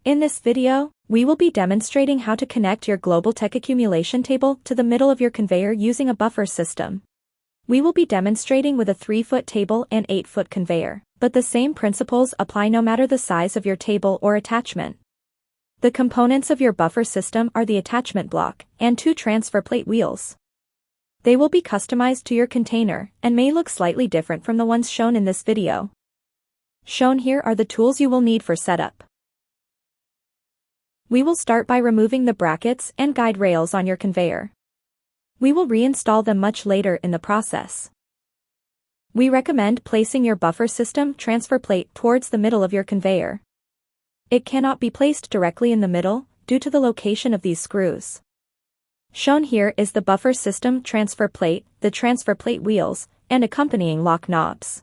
In this video, we will be demonstrating how to connect your GlobalTek accumulation table to the middle of your conveyor using a buffer system. We will be demonstrating with a 3-foot table and 8-foot conveyor, but the same principles apply no matter the size of your table or attachment. The components of your buffer system are the attachment block and 2 transfer plate wheels. They will be customized to your container and may look slightly different from the ones shown in this video. Shown here are the tools you will need for setup. We will start by removing the brackets and guide rails on your conveyor. We will reinstall them much later in the process. We recommend placing your buffer system transfer plate towards the middle of your conveyor. It cannot be placed directly in the middle due to the location of these screws. Shown here is the buffer system transfer plate, the transfer plate wheels, and accompanying lock knobs.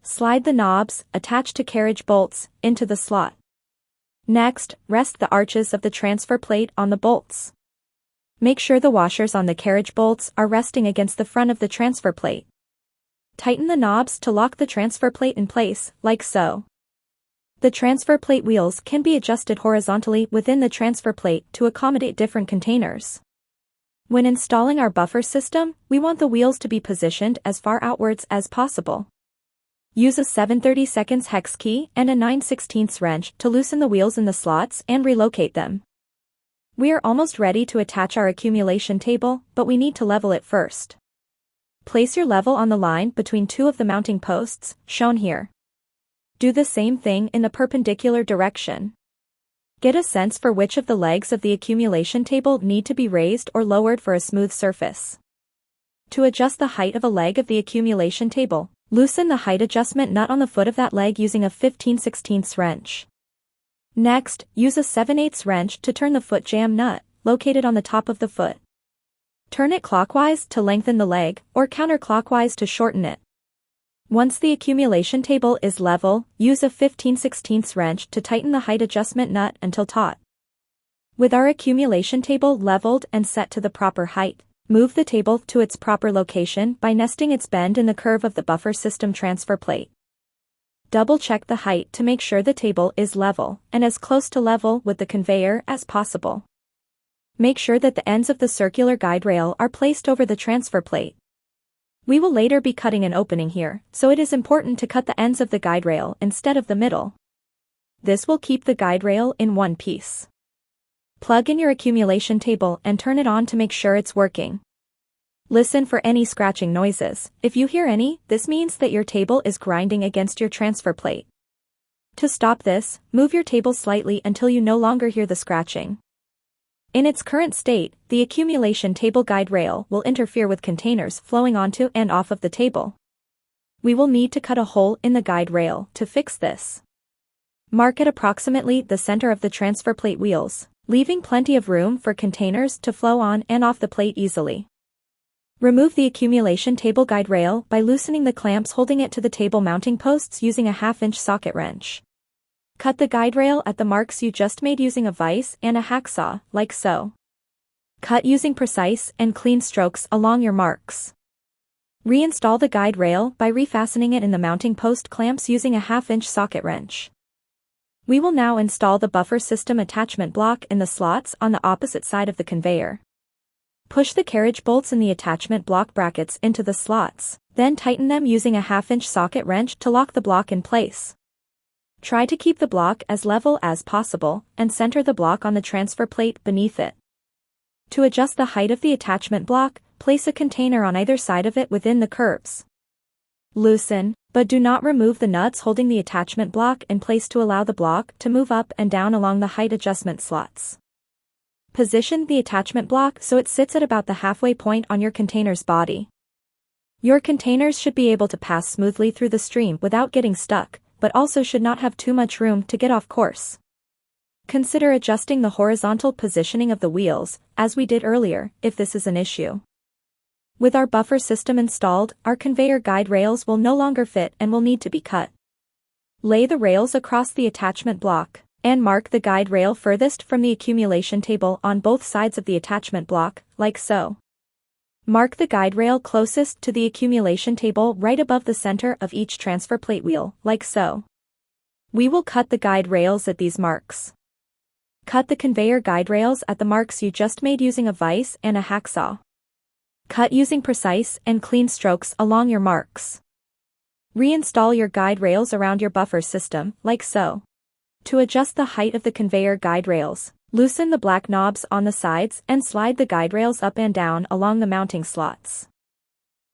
Slide the knobs, attached to carriage bolts, into the slot. Next, rest the arches of the transfer plate on the bolts. Make sure the washers on the carriage bolts are resting against the front of the transfer plate. Tighten the knobs to lock the transfer plate in place, like so. The transfer plate wheels can be adjusted horizontally within the transfer plate to accommodate different containers. When installing our buffer system, we want the wheels to be positioned as far outwards as possible. Use a 7/32 hex key and a 9/16 wrench to loosen the wheels in the slots and relocate them. We are almost ready to attach our accumulation table, but we need to level it first. Place your level on the line between 2 of the mounting posts, shown here. Do the same thing in the perpendicular direction. Get a sense for which of the legs of the accumulation table need to be raised or lowered for a smooth surface. To adjust the height of a leg of the accumulation table, loosen the height adjustment nut on the foot of that leg using a 15/16 wrench. Next, use a 7/8 wrench to turn the foot jam nut, located on the top of the foot. Turn it clockwise to lengthen the leg, or counterclockwise to shorten it. Once the accumulation table is level, use a 15/16 wrench to tighten the height adjustment nut until taut. With our accumulation table leveled and set to the proper height, move the table to its proper location by nesting its bend in the curve of the buffer system transfer plate. Double-check the height to make sure the table is level and as close to level with the conveyor as possible. Make sure that the ends of the circular guide rail are placed over the transfer plate. We will later be cutting an opening here, so it is important to cut the ends of the guide rail instead of the middle. This will keep the guide rail in one piece. Plug in your accumulation table and turn it on to make sure it's working. Listen for any scratching noises. If you hear any, this means that your table is grinding against your transfer plate. To stop this, move your table slightly until you no longer hear the scratching. In its current state, the accumulation table guide rail will interfere with containers flowing onto and off of the table. We will need to cut a hole in the guide rail to fix this. Mark at approximately the center of the transfer plate wheels, leaving plenty of room for containers to flow on and off the plate easily. Remove the accumulation table guide rail by loosening the clamps holding it to the table mounting posts using a 1/2-inch socket wrench. Cut the guide rail at the marks you just made using a vise and a hacksaw, like so. Cut using precise and clean strokes along your marks. Reinstall the guide rail by refastening it in the mounting post clamps using a 1/2-inch socket wrench. We will now install the buffer system attachment block in the slots on the opposite side of the conveyor. Push the carriage bolts in the attachment block brackets into the slots, then tighten them using a 1/2-inch socket wrench to lock the block in place. Try to keep the block as level as possible, and center the block on the transfer plate beneath it. To adjust the height of the attachment block, place a container on either side of it within the curves. Loosen, but do not remove the nuts holding the attachment block in place to allow the block to move up and down along the height adjustment slots. Position the attachment block so it sits at about the halfway point on your container's body. Your containers should be able to pass smoothly through the stream without getting stuck, but also should not have too much room to get off course. Consider adjusting the horizontal positioning of the wheels, as we did earlier, if this is an issue. With our buffer system installed, our conveyor guide rails will no longer fit and will need to be cut. Lay the rails across the attachment block, and mark the guide rail furthest from the accumulation table on both sides of the attachment block, like so. Mark the guide rail closest to the accumulation table right above the center of each transfer plate wheel, like so. We will cut the guide rails at these marks. Cut the conveyor guide rails at the marks you just made using a vise and a hacksaw. Cut using precise and clean strokes along your marks. Reinstall your guide rails around your buffer system, like so. To adjust the height of the conveyor guide rails, loosen the black knobs on the sides and slide the guide rails up and down along the mounting slots.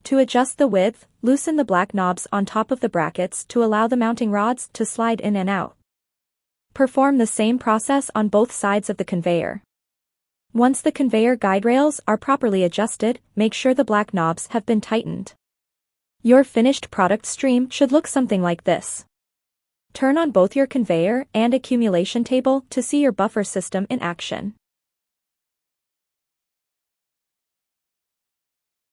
To adjust the width, loosen the black knobs on top of the brackets to allow the mounting rods to slide in and out. Perform the same process on both sides of the conveyor. Once the conveyor guide rails are properly adjusted, make sure the black knobs have been tightened. Your finished product stream should look something like this. Turn on both your conveyor and accumulation table to see your buffer system in action.